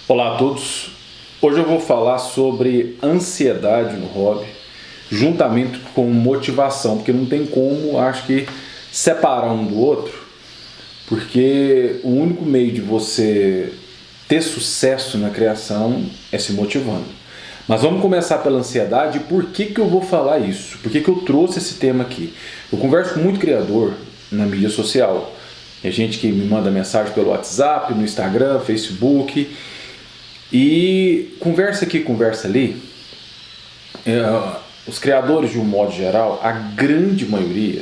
Olá a todos, hoje eu vou falar sobre ansiedade no hobby, juntamente com motivação, porque não tem como, acho que, separar um do outro, porque o único meio de você ter sucesso na criação é se motivando. Mas vamos começar pela ansiedade. Por que eu vou falar isso? Por que eu trouxe esse tema aqui? Eu converso com muito criador na mídia social, tem gente que me manda mensagem pelo WhatsApp, no Instagram, Facebook, e conversa aqui, conversa ali. Os criadores, de um modo geral, a grande maioria,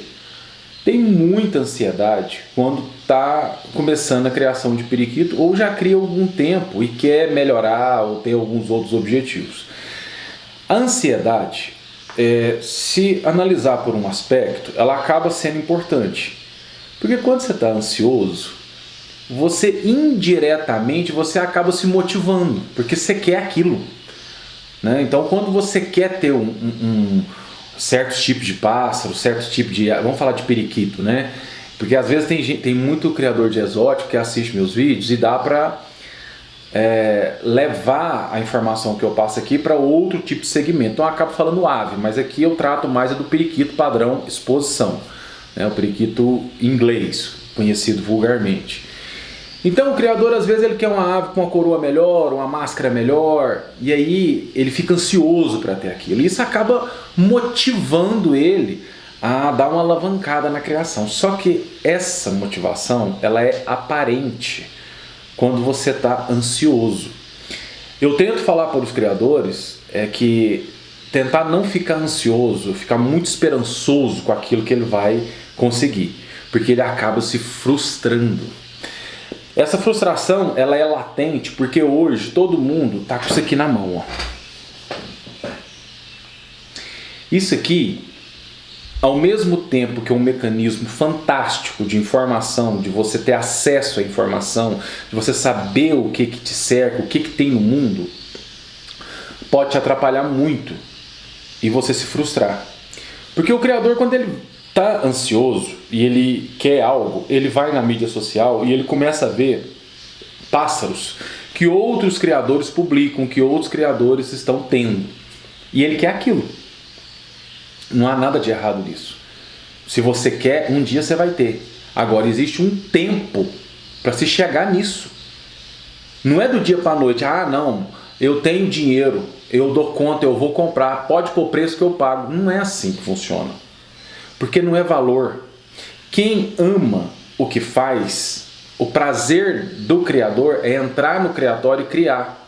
tem muita ansiedade quando está começando a criação de periquito ou já cria há algum tempo e quer melhorar ou ter alguns outros objetivos. A ansiedade, se analisar por um aspecto, ela acaba sendo importante. Porque quando você está ansioso, você indiretamente acaba se motivando, porque você quer aquilo, né? Então quando você quer ter certos tipos de pássaro, certos tipos de... Vamos falar de periquito, né? Porque às vezes tem muito criador de exótico que assiste meus vídeos e dá para levar a informação que eu passo aqui para outro tipo de segmento. Então eu acabo falando ave, mas aqui eu trato mais do periquito padrão exposição, né? O periquito inglês, conhecido vulgarmente. Então o criador às vezes ele quer uma ave com uma coroa melhor, uma máscara melhor, e aí ele fica ansioso para ter aquilo. E isso acaba motivando ele a dar uma alavancada na criação. Só que essa motivação, ela é aparente quando você está ansioso. Eu tento falar para os criadores que tentar não ficar ansioso, ficar muito esperançoso com aquilo que ele vai conseguir, porque ele acaba se frustrando. Essa frustração, ela é latente porque hoje todo mundo está com isso aqui na mão, ó. Isso aqui, ao mesmo tempo que é um mecanismo fantástico de informação, de você ter acesso à informação, de você saber o que te cerca, o que tem no mundo, pode te atrapalhar muito e você se frustrar. Porque o criador, quando ele está ansioso e ele quer algo, ele vai na mídia social e ele começa a ver pássaros que outros criadores publicam, que outros criadores estão tendo. E ele quer aquilo. Não há nada de errado nisso. Se você quer, um dia você vai ter. Agora, existe um tempo para se chegar nisso. Não é do dia para a noite. Ah, não, eu tenho dinheiro, eu dou conta, eu vou comprar, pode pôr o preço que eu pago. Não é assim que funciona. Porque não é valor. Quem ama o que faz, o prazer do criador é entrar no criatório e criar.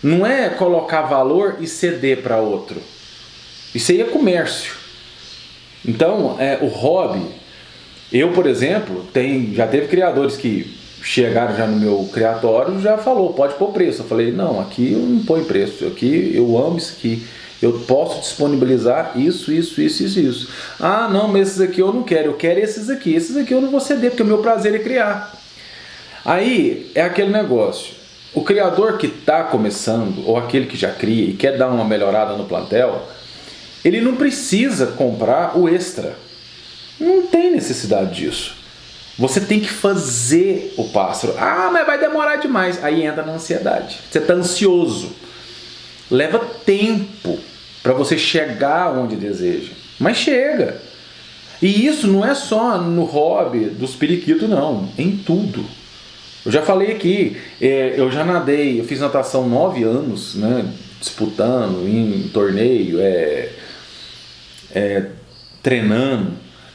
Não é colocar valor e ceder para outro. Isso aí é comércio. Então, o hobby... Eu, por exemplo, já teve criadores que chegaram já no meu criatório e já falou, pode pôr preço. Eu falei, não, aqui eu não ponho preço. Aqui eu amo isso aqui. Eu posso disponibilizar isso. Ah, não, mas esses aqui eu não quero. Eu quero esses aqui. Esses aqui eu não vou ceder, porque o meu prazer é criar. Aí é aquele negócio. O criador que está começando, ou aquele que já cria e quer dar uma melhorada no plantel, ele não precisa comprar o extra. Não tem necessidade disso. Você tem que fazer o pássaro. Ah, mas vai demorar demais. Aí entra na ansiedade. Você está ansioso. Leva tempo para você chegar onde deseja. Mas chega. E isso não é só no hobby dos periquitos, não. Em tudo. Eu já falei aqui, eu já nadei, eu fiz natação 9 anos, né, disputando em torneio, treinando,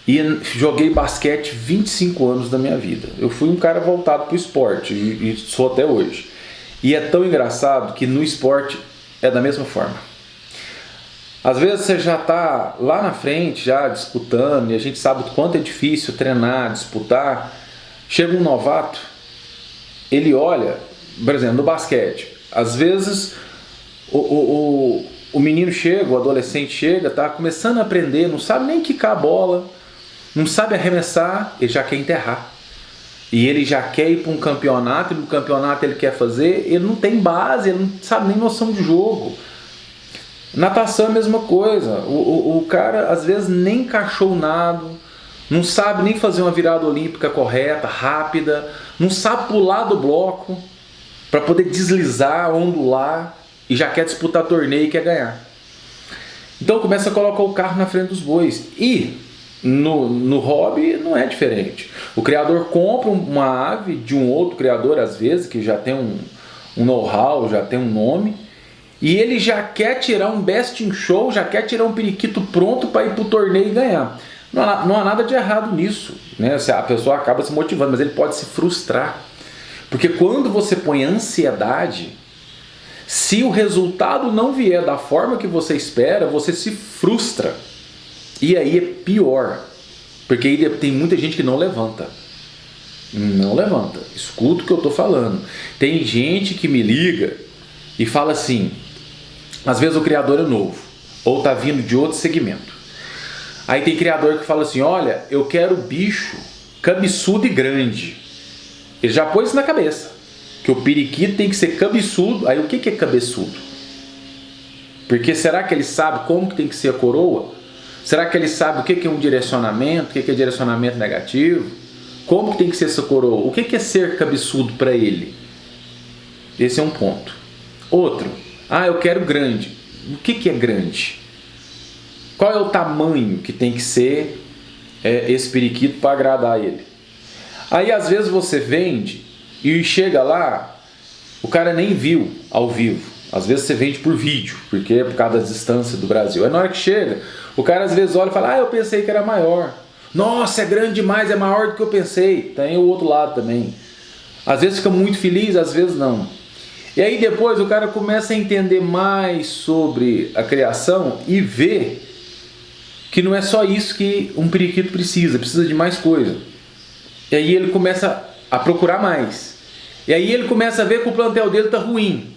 e joguei basquete 25 anos da minha vida. Eu fui um cara voltado para o esporte e sou até hoje. E é tão engraçado que no esporte é da mesma forma. Às vezes você já está lá na frente, já disputando, e a gente sabe o quanto é difícil treinar, disputar. Chega um novato, ele olha, por exemplo, no basquete, às vezes o menino chega, o adolescente chega, está começando a aprender, não sabe nem quicar a bola, não sabe arremessar, ele já quer enterrar. E ele já quer ir para um campeonato, e no campeonato ele quer fazer, ele não tem base, ele não sabe nem noção de jogo. Natação é a mesma coisa, o cara às vezes nem encaixou o nado, não sabe nem fazer uma virada olímpica correta, rápida, não sabe pular do bloco. para poder deslizar, ondular e já quer disputar torneio e quer ganhar. Então começa a colocar o carro na frente dos bois. E no hobby não é diferente. O criador compra uma ave de um outro criador, às vezes, que já tem um know-how, já tem um nome, e ele já quer tirar um best in show, já quer tirar um periquito pronto para ir para o torneio e ganhar. Não há nada de errado nisso, né? A pessoa acaba se motivando, mas ele pode se frustrar. Porque quando você põe ansiedade, se o resultado não vier da forma que você espera, você se frustra. E aí é pior, porque aí tem muita gente que não levanta. Não levanta. Escuta o que eu estou falando. Tem gente que me liga e fala assim, às vezes o criador é novo, ou está vindo de outro segmento. Aí tem criador que fala assim, olha, eu quero bicho cabeçudo e grande. Ele já pôs isso na cabeça, que o periquito tem que ser cabeçudo. Aí o que é cabeçudo? Porque será que ele sabe como que tem que ser a coroa? Será que ele sabe o que é um direcionamento? O que é direcionamento negativo? Como que tem que ser essa coroa? O que é ser cabeçudo para ele? Esse é um ponto. Outro, eu quero grande. O que é grande? Qual é o tamanho que tem que ser esse periquito para agradar ele? Aí às vezes você vende e chega lá, o cara nem viu ao vivo. Às vezes você vende por vídeo, porque é por causa da distância do Brasil. Aí na hora que chega, o cara às vezes olha e fala, eu pensei que era maior. Nossa, é grande demais, é maior do que eu pensei. Tem o outro lado também. Às vezes fica muito feliz, às vezes não. E aí depois o cara começa a entender mais sobre a criação e vê que não é só isso que um periquito precisa de mais coisa. E aí ele começa a procurar mais. E aí ele começa a ver que o plantel dele está ruim.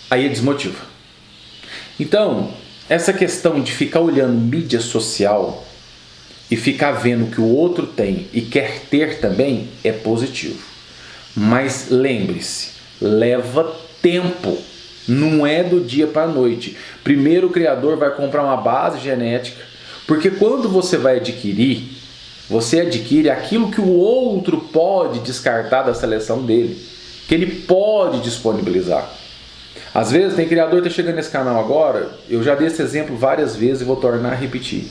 Aí ele desmotiva. Então, essa questão de ficar olhando mídia social e ficar vendo o que o outro tem e quer ter também é positivo. Mas lembre-se, leva tempo. Não é do dia para a noite. Primeiro o criador vai comprar uma base genética, porque quando você vai adquirir, você adquire aquilo que o outro pode descartar da seleção dele, que ele pode disponibilizar. Às vezes tem criador que está chegando nesse canal agora, eu já dei esse exemplo várias vezes e vou tornar a repetir.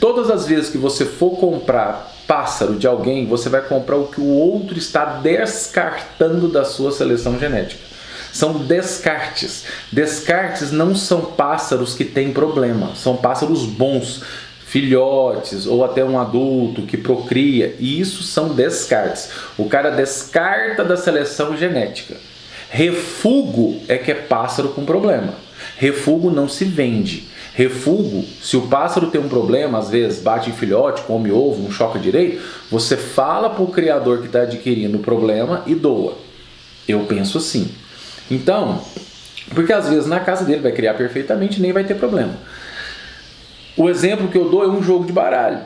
Todas as vezes que você for comprar pássaro de alguém, você vai comprar o que o outro está descartando da sua seleção genética. São descartes. Descartes não são pássaros que têm problema, são pássaros bons, filhotes ou até um adulto que procria, e isso são descartes. O cara descarta da seleção genética. Refúgio é que é pássaro com problema. Refúgio não se vende. Refúgio, se o pássaro tem um problema, às vezes bate em filhote, come ovo, não choca direito, você fala para o criador que está adquirindo o problema e doa. Eu penso assim. Então, porque às vezes na casa dele vai criar perfeitamente e nem vai ter problema. O exemplo que eu dou é um jogo de baralho.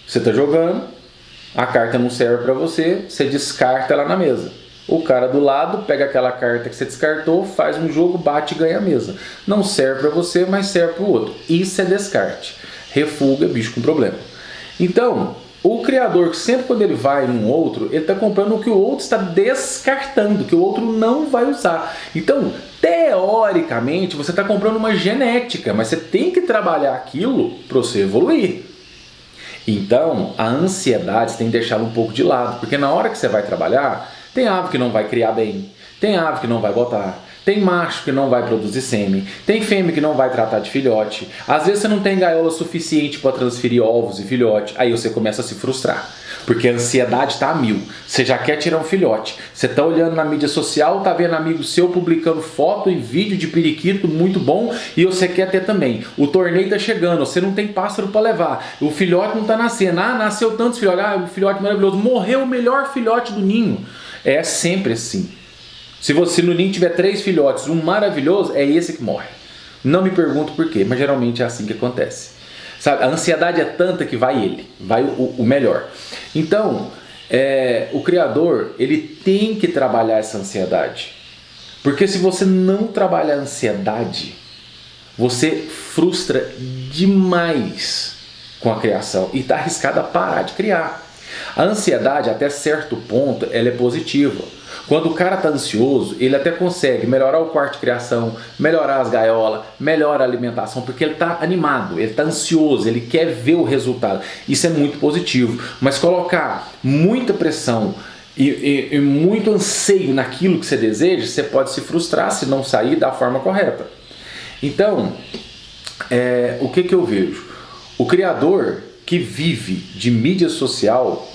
Você está jogando, a carta não serve para você, você descarta ela na mesa. O cara do lado pega aquela carta que você descartou, faz um jogo, bate e ganha a mesa. Não serve para você, mas serve para o outro. Isso é descarte. Refuga, bicho com problema. Então, o criador, sempre quando ele vai num outro, ele está comprando o que o outro está descartando, que o outro não vai usar. Então, teoricamente, você está comprando uma genética, mas você tem que trabalhar aquilo para você evoluir. Então, a ansiedade você tem que deixá-la um pouco de lado, porque na hora que você vai trabalhar, tem ave que não vai criar bem, tem ave que não vai botar, tem macho que não vai produzir sêmen, tem fêmea que não vai tratar de filhote. Às vezes você não tem gaiola suficiente para transferir ovos e filhote, aí você começa a se frustrar, porque a ansiedade está a mil. Você já quer tirar um filhote, você está olhando na mídia social, está vendo amigo seu publicando foto e vídeo de periquito muito bom e você quer ter também. O torneio está chegando, você não tem pássaro para levar, o filhote não está nascendo, nasceu tantos filhotes, o filhote maravilhoso, morreu o melhor filhote do ninho. É sempre assim. Se no ninho tiver 3 filhotes, um maravilhoso, é esse que morre. Não me pergunto por quê, mas geralmente é assim que acontece. Sabe? A ansiedade é tanta que vai ele, vai o melhor. Então, o criador, ele tem que trabalhar essa ansiedade. Porque se você não trabalhar a ansiedade, você frustra demais com a criação e está arriscado a parar de criar. A ansiedade, até certo ponto, ela é positiva. Quando o cara está ansioso, ele até consegue melhorar o quarto de criação, melhorar as gaiolas, melhorar a alimentação, porque ele está animado, ele está ansioso, ele quer ver o resultado. Isso é muito positivo. Mas colocar muita pressão e muito anseio naquilo que você deseja, você pode se frustrar se não sair da forma correta. Então, o que eu vejo? O criador que vive de mídia social,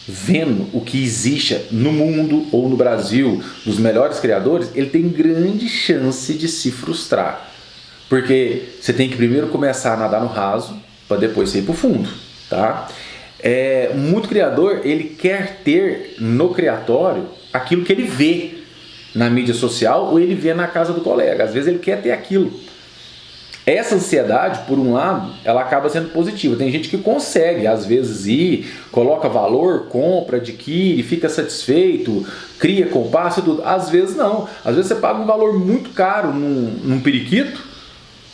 vendo o que existe no mundo ou no Brasil dos melhores criadores, ele tem grande chance de se frustrar. Porque você tem que primeiro começar a nadar no raso para depois você ir para o fundo, tá? Muito criador, ele quer ter no criatório aquilo que ele vê na mídia social ou ele vê na casa do colega. Às vezes ele quer ter aquilo. Essa ansiedade, por um lado, ela acaba sendo positiva. Tem gente que consegue, às vezes, ir, coloca valor, compra, adquire, fica satisfeito, cria compasso e tudo. Às vezes não. Às vezes você paga um valor muito caro num periquito,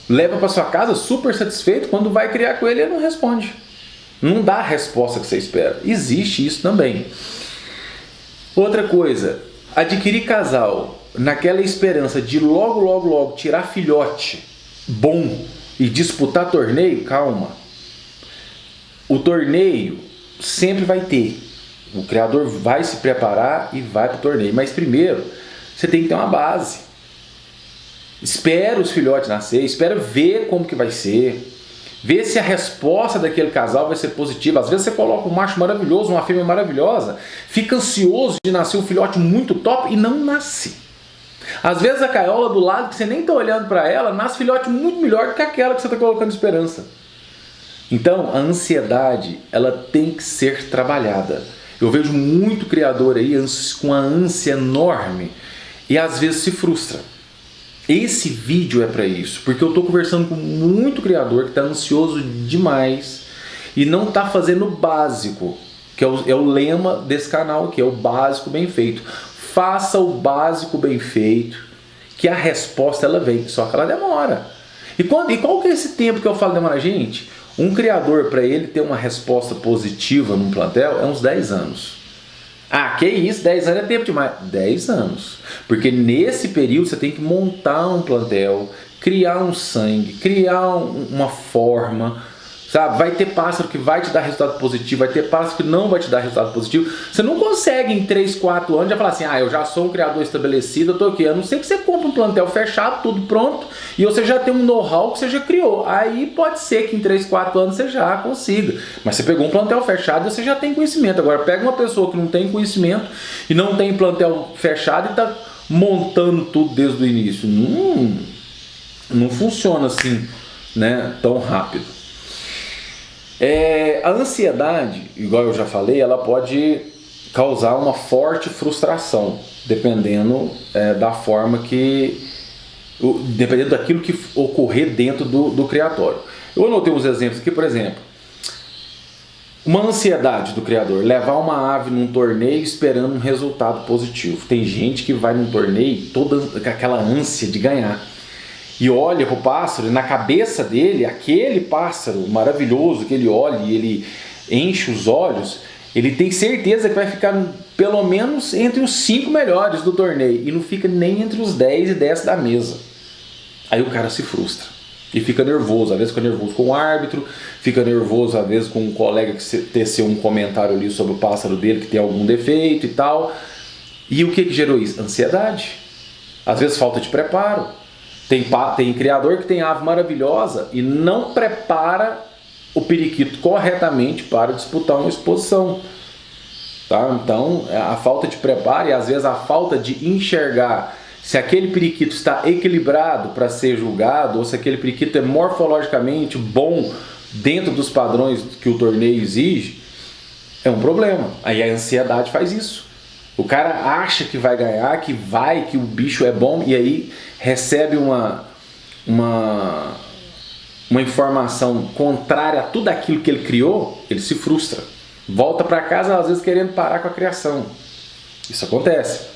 leva para sua casa super satisfeito, quando vai criar com ele, ele não responde. Não dá a resposta que você espera. Existe isso também. Outra coisa, adquirir casal naquela esperança de logo tirar filhote bom e disputar torneio, calma. O torneio sempre vai ter. O criador vai se preparar e vai para o torneio. Mas primeiro, você tem que ter uma base. Espera os filhotes nascer, espera ver como que vai ser. Ver se a resposta daquele casal vai ser positiva. Às vezes você coloca um macho maravilhoso, uma fêmea maravilhosa, fica ansioso de nascer um filhote muito top e não nasce. Às vezes a caiola do lado, que você nem está olhando para ela, nasce filhote muito melhor do que aquela que você está colocando esperança. Então, a ansiedade, ela tem que ser trabalhada. Eu vejo muito criador aí com uma ânsia enorme e às vezes se frustra. Esse vídeo é para isso, porque eu estou conversando com muito criador que está ansioso demais e não está fazendo o básico, que é o lema desse canal, que é o básico bem feito. Faça o básico bem feito, que a resposta ela vem, só que ela demora. E qual que é esse tempo que eu falo demora? Gente, um criador, para ele ter uma resposta positiva num plantel, é uns 10 anos. Ah, que isso, 10 anos é tempo demais. 10 anos. Porque nesse período você tem que montar um plantel, criar um sangue, criar uma forma, sabe? Vai ter pássaro que vai te dar resultado positivo, vai ter pássaro que não vai te dar resultado positivo. Você não consegue em 3, 4 anos já falar assim, eu já sou um criador estabelecido, eu tô aqui. A não ser que você compre um plantel fechado, tudo pronto, e você já tem um know-how que você já criou. Aí pode ser que em 3, 4 anos você já consiga. Mas você pegou um plantel fechado e você já tem conhecimento. Agora pega uma pessoa que não tem conhecimento e não tem plantel fechado e tá montando tudo desde o início. Não funciona assim, né, tão rápido. A ansiedade, igual eu já falei, ela pode causar uma forte frustração, dependendo da forma dependendo daquilo que ocorrer dentro do criatório. Eu anotei uns exemplos aqui, por exemplo, uma ansiedade do criador, levar uma ave num torneio esperando um resultado positivo. Tem gente que vai num torneio toda com aquela ânsia de ganhar. E olha para o pássaro, e na cabeça dele, aquele pássaro maravilhoso que ele olha e ele enche os olhos, ele tem certeza que vai ficar pelo menos entre os 5 melhores do torneio e não fica nem entre os 10 e desce da mesa. Aí o cara se frustra e fica nervoso, às vezes fica nervoso com o árbitro, fica nervoso às vezes com um colega que teceu um comentário ali sobre o pássaro dele que tem algum defeito e tal. E o que gerou isso? Ansiedade. Às vezes falta de preparo. Tem criador que tem ave maravilhosa e não prepara o periquito corretamente para disputar uma exposição. Tá? Então, a falta de preparo e às vezes a falta de enxergar se aquele periquito está equilibrado para ser julgado ou se aquele periquito é morfologicamente bom dentro dos padrões que o torneio exige, é um problema. Aí a ansiedade faz isso. O cara acha que vai ganhar, que o bicho é bom e aí recebe uma informação contrária a tudo aquilo que ele criou, ele se frustra. Volta para casa às vezes querendo parar com a criação. Isso acontece.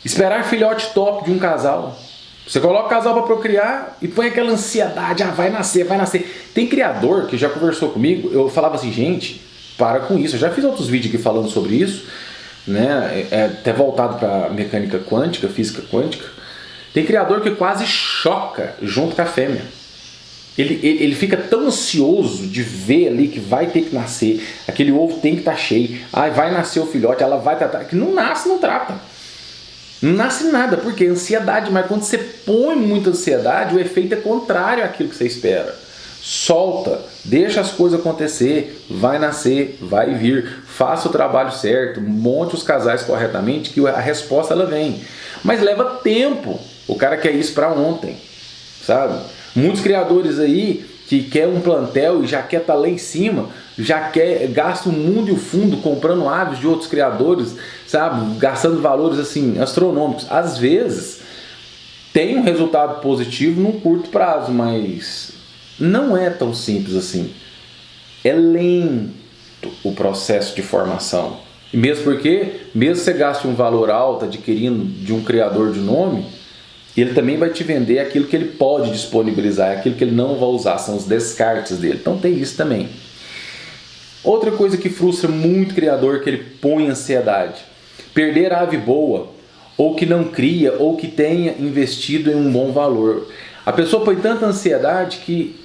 Esperar filhote top de um casal. Você coloca o casal para procriar e põe aquela ansiedade, vai nascer, vai nascer. Tem criador que já conversou comigo, eu falava assim, gente, para com isso. Eu já fiz outros vídeos aqui falando sobre isso. né? É até voltado para mecânica quântica, física quântica. Tem criador que quase choca junto com a fêmea. Ele fica tão ansioso de ver ali que vai ter que nascer, aquele ovo tem que estar cheio, vai nascer o filhote, ela vai tratar, que não nasce, não trata. Não nasce nada, porque é ansiedade, mas quando você põe muita ansiedade, o efeito é contrário àquilo que você espera. Solta, deixa as coisas acontecer, vai nascer, vai vir, faça o trabalho certo, monte os casais corretamente, que a resposta ela vem. Mas leva tempo, o cara quer isso para ontem, sabe? Muitos criadores aí que quer um plantel e já quer estar lá em cima, gasta o mundo e o fundo comprando aves de outros criadores, sabe? Gastando valores assim astronômicos. Às vezes tem um resultado positivo num curto prazo, mas não é tão simples assim. É lento o processo de formação. E mesmo porque, mesmo você gaste um valor alto adquirindo de um criador de nome, ele também vai te vender aquilo que ele pode disponibilizar, aquilo que ele não vai usar, são os descartes dele. Então tem isso também. Outra coisa que frustra muito o criador, que ele põe ansiedade: perder a ave boa, ou que não cria, ou que tenha investido em um bom valor. A pessoa põe tanta ansiedade que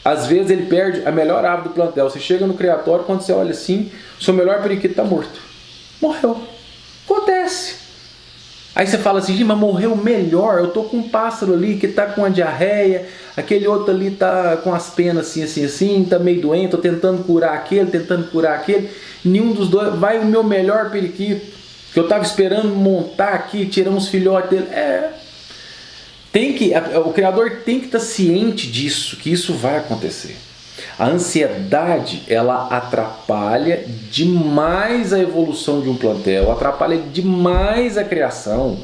às vezes ele perde a melhor ave do plantel. Você chega no criatório, quando você olha assim, o seu melhor periquito está morto. Morreu. Acontece. Aí você fala assim, mas morreu melhor, eu tô com um pássaro ali que tá com a diarreia, aquele outro ali tá com as penas assim, tá meio doente, tô tentando curar aquele, nenhum dos dois, vai o meu melhor periquito, que eu tava esperando montar aqui, tirar uns filhotes dele. O criador tem que estar ciente disso, que isso vai acontecer. A ansiedade, ela atrapalha demais a evolução de um plantel, atrapalha demais a criação,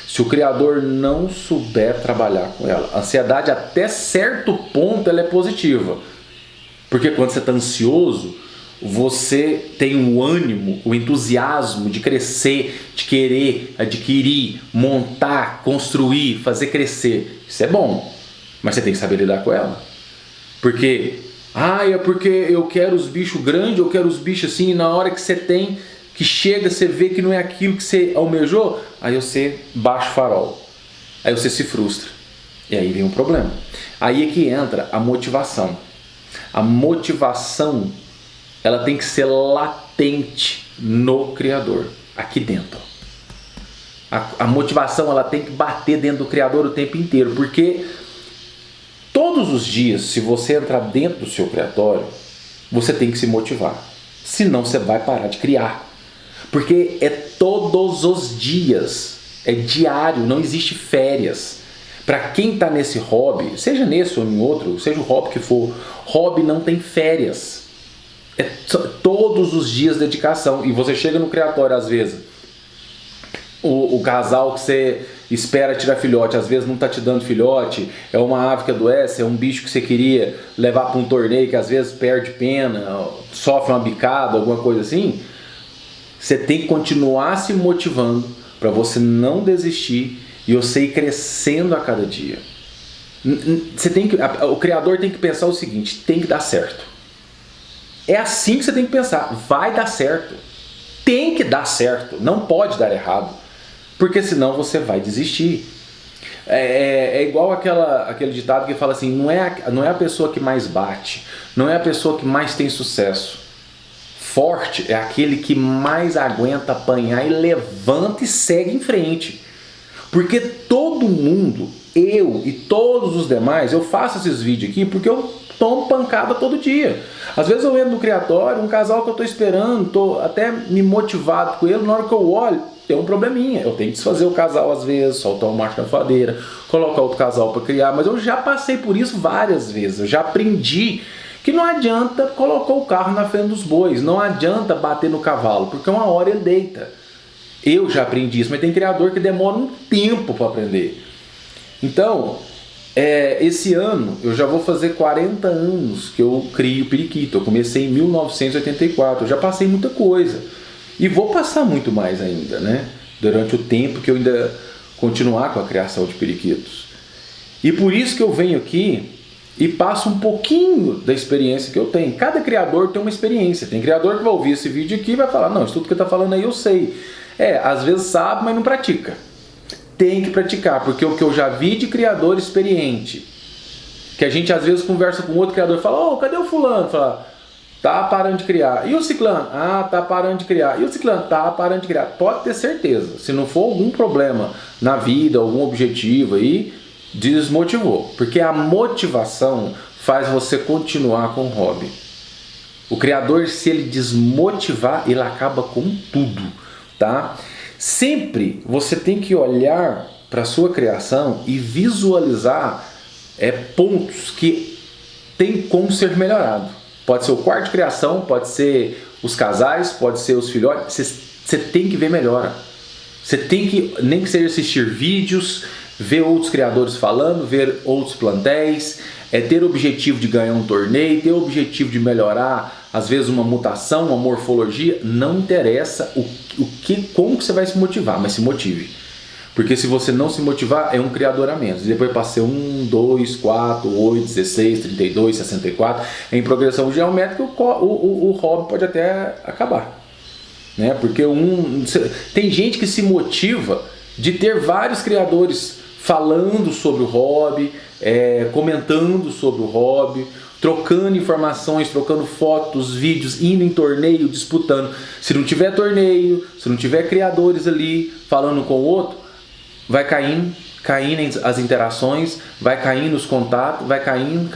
se o criador não souber trabalhar com ela. A ansiedade, até certo ponto, ela é positiva, porque quando você está ansioso, você tem o ânimo, o entusiasmo de crescer, de querer adquirir, montar, construir, fazer crescer. Isso é bom, mas você tem que saber lidar com ela. Porque eu quero os bichos grandes, eu quero os bichos assim, e na hora que você tem, que chega, você vê que não é aquilo que você almejou, aí você baixa o farol, aí você se frustra, e aí vem um problema. Aí é que entra a motivação. A motivação, ela tem que ser latente no criador, aqui dentro. A motivação, ela tem que bater dentro do criador o tempo inteiro, porque todos os dias, se você entrar dentro do seu criatório, você tem que se motivar. Senão você vai parar de criar. Porque é todos os dias. É diário, não existe férias. Para quem está nesse hobby, seja nesse ou em outro, seja o hobby que for, hobby não tem férias. É todos os dias dedicação. E você chega no criatório, às vezes, o casal que você espera tirar filhote, às vezes não está te dando filhote, é uma ave que adoece, é um bicho que você queria levar para um torneio que às vezes perde pena, sofre uma bicada, alguma coisa assim. Você tem que continuar se motivando para você não desistir e você ir crescendo a cada dia. O criador tem que pensar o seguinte: tem que dar certo. É assim que você tem que pensar: vai dar certo, tem que dar certo, não pode dar errado, porque senão você vai desistir. É igual aquele ditado que fala assim: não é a pessoa que mais bate, não é a pessoa que mais tem sucesso. Forte é aquele que mais aguenta apanhar e levanta e segue em frente. Porque todo mundo, eu e todos os demais, eu faço esses vídeos aqui porque eu tomo pancada todo dia. Às vezes eu entro no criatório, um casal que eu estou esperando, estou até me motivado com ele, na hora que eu olho, tem um probleminha. Eu tenho que desfazer o casal às vezes, soltar um macho na fadeira, colocar outro casal para criar, mas eu já passei por isso várias vezes, eu já aprendi que não adianta colocar o carro na frente dos bois, não adianta bater no cavalo, porque uma hora ele deita. Eu já aprendi isso, mas tem criador que demora um tempo para aprender. Então, esse ano eu já vou fazer 40 anos que eu crio periquito. Eu comecei em 1984, eu já passei muita coisa. E vou passar muito mais ainda, né? Durante o tempo que eu ainda continuar com a criação de periquitos. E por isso que eu venho aqui e passo um pouquinho da experiência que eu tenho. Cada criador tem uma experiência. Tem criador que vai ouvir esse vídeo aqui e vai falar, não, isso tudo que está falando aí eu sei. Às vezes sabe, mas não pratica. Tem que praticar, porque o que eu já vi de criador experiente, que a gente às vezes conversa com outro criador e fala, cadê o fulano? Fala, tá parando de criar. E o ciclano? Tá parando de criar. E o ciclano? Tá parando de criar. Pode ter certeza, se não for algum problema na vida, algum objetivo aí, desmotivou. Porque a motivação faz você continuar com o hobby. O criador, se ele desmotivar, ele acaba com tudo, tá? Sempre você tem que olhar para a sua criação e visualizar pontos que tem como ser melhorado. Pode ser o quarto de criação, pode ser os casais, pode ser os filhotes. Você tem que ver melhora. Você tem que, nem que seja assistir vídeos, ver outros criadores falando, ver outros plantéis, ter o objetivo de ganhar um torneio, ter o objetivo de melhorar, às vezes, uma mutação, uma morfologia. Não interessa como que você vai se motivar, mas se motive. Porque se você não se motivar, é um criador a menos. E depois passa 1, 2, 4, 8, 16, 32, 64. Em progressão geométrica, o hobby pode até acabar. Né? Porque tem gente que se motiva de ter vários criadores falando sobre o hobby, comentando sobre o hobby, trocando informações, trocando fotos, vídeos, indo em torneio, disputando. Se não tiver torneio, se não tiver criadores ali falando com o outro, vai caindo as interações, vai caindo os contatos, vai caindo,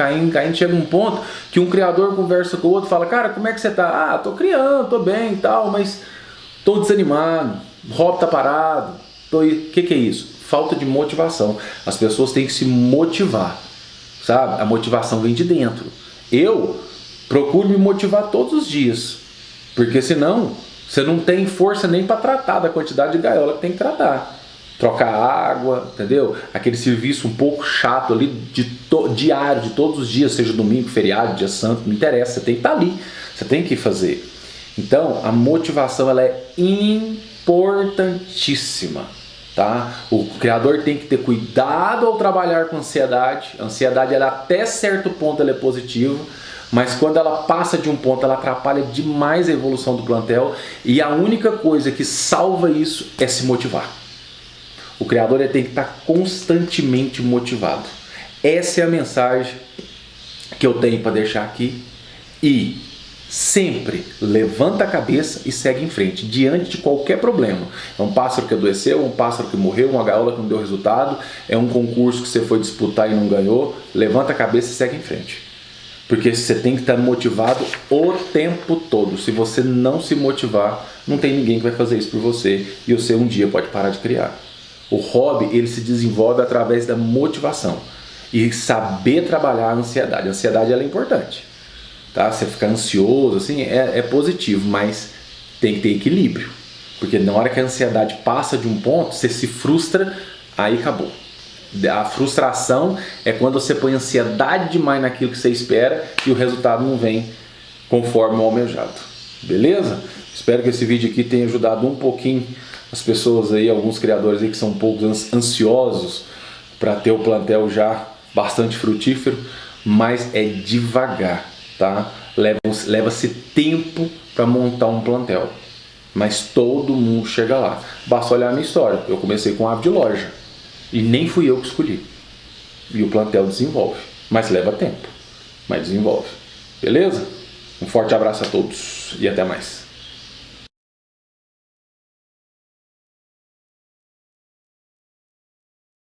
chega um ponto que um criador conversa com o outro, fala, cara, como é que você tá? Tô criando, tô bem e tal, mas tô desanimado, o hobby tá parado, o que é isso? Falta de motivação. As pessoas têm que se motivar, sabe? A motivação vem de dentro. Eu procuro me motivar todos os dias, porque senão você não tem força nem para tratar da quantidade de gaiola que tem que tratar. Trocar água, entendeu? Aquele serviço um pouco chato ali, diário, de todos os dias, seja domingo, feriado, dia santo, não interessa, você tem que estar ali, você tem que fazer. Então, a motivação ela é importantíssima, tá? O criador tem que ter cuidado ao trabalhar com ansiedade. A ansiedade, ela, até certo ponto, ela é positiva, mas quando ela passa de um ponto, ela atrapalha demais a evolução do plantel, e a única coisa que salva isso é se motivar. O criador ele tem que estar constantemente motivado. Essa é a mensagem que eu tenho para deixar aqui. E sempre levanta a cabeça e segue em frente, diante de qualquer problema. É um pássaro que adoeceu, um pássaro que morreu, uma gaiola que não deu resultado, é um concurso que você foi disputar e não ganhou. Levanta a cabeça e segue em frente. Porque você tem que estar motivado o tempo todo. Se você não se motivar, não tem ninguém que vai fazer isso por você. E você um dia pode parar de criar. O hobby, ele se desenvolve através da motivação e saber trabalhar a ansiedade. A ansiedade, ela é importante, tá? Você ficar ansioso, assim, é positivo, mas tem que ter equilíbrio, porque na hora que a ansiedade passa de um ponto, você se frustra, aí acabou. A frustração é quando você põe ansiedade demais naquilo que você espera e o resultado não vem conforme o almejado. Beleza? Espero que esse vídeo aqui tenha ajudado um pouquinho as pessoas aí, alguns criadores aí que são um pouco ansiosos para ter o plantel já bastante frutífero, mas é devagar, tá? Leva-se tempo para montar um plantel, mas todo mundo chega lá. Basta olhar a minha história. Eu comecei com ave de loja e nem fui eu que escolhi. E o plantel desenvolve, mas leva tempo, mas desenvolve. Beleza? Um forte abraço a todos e até mais.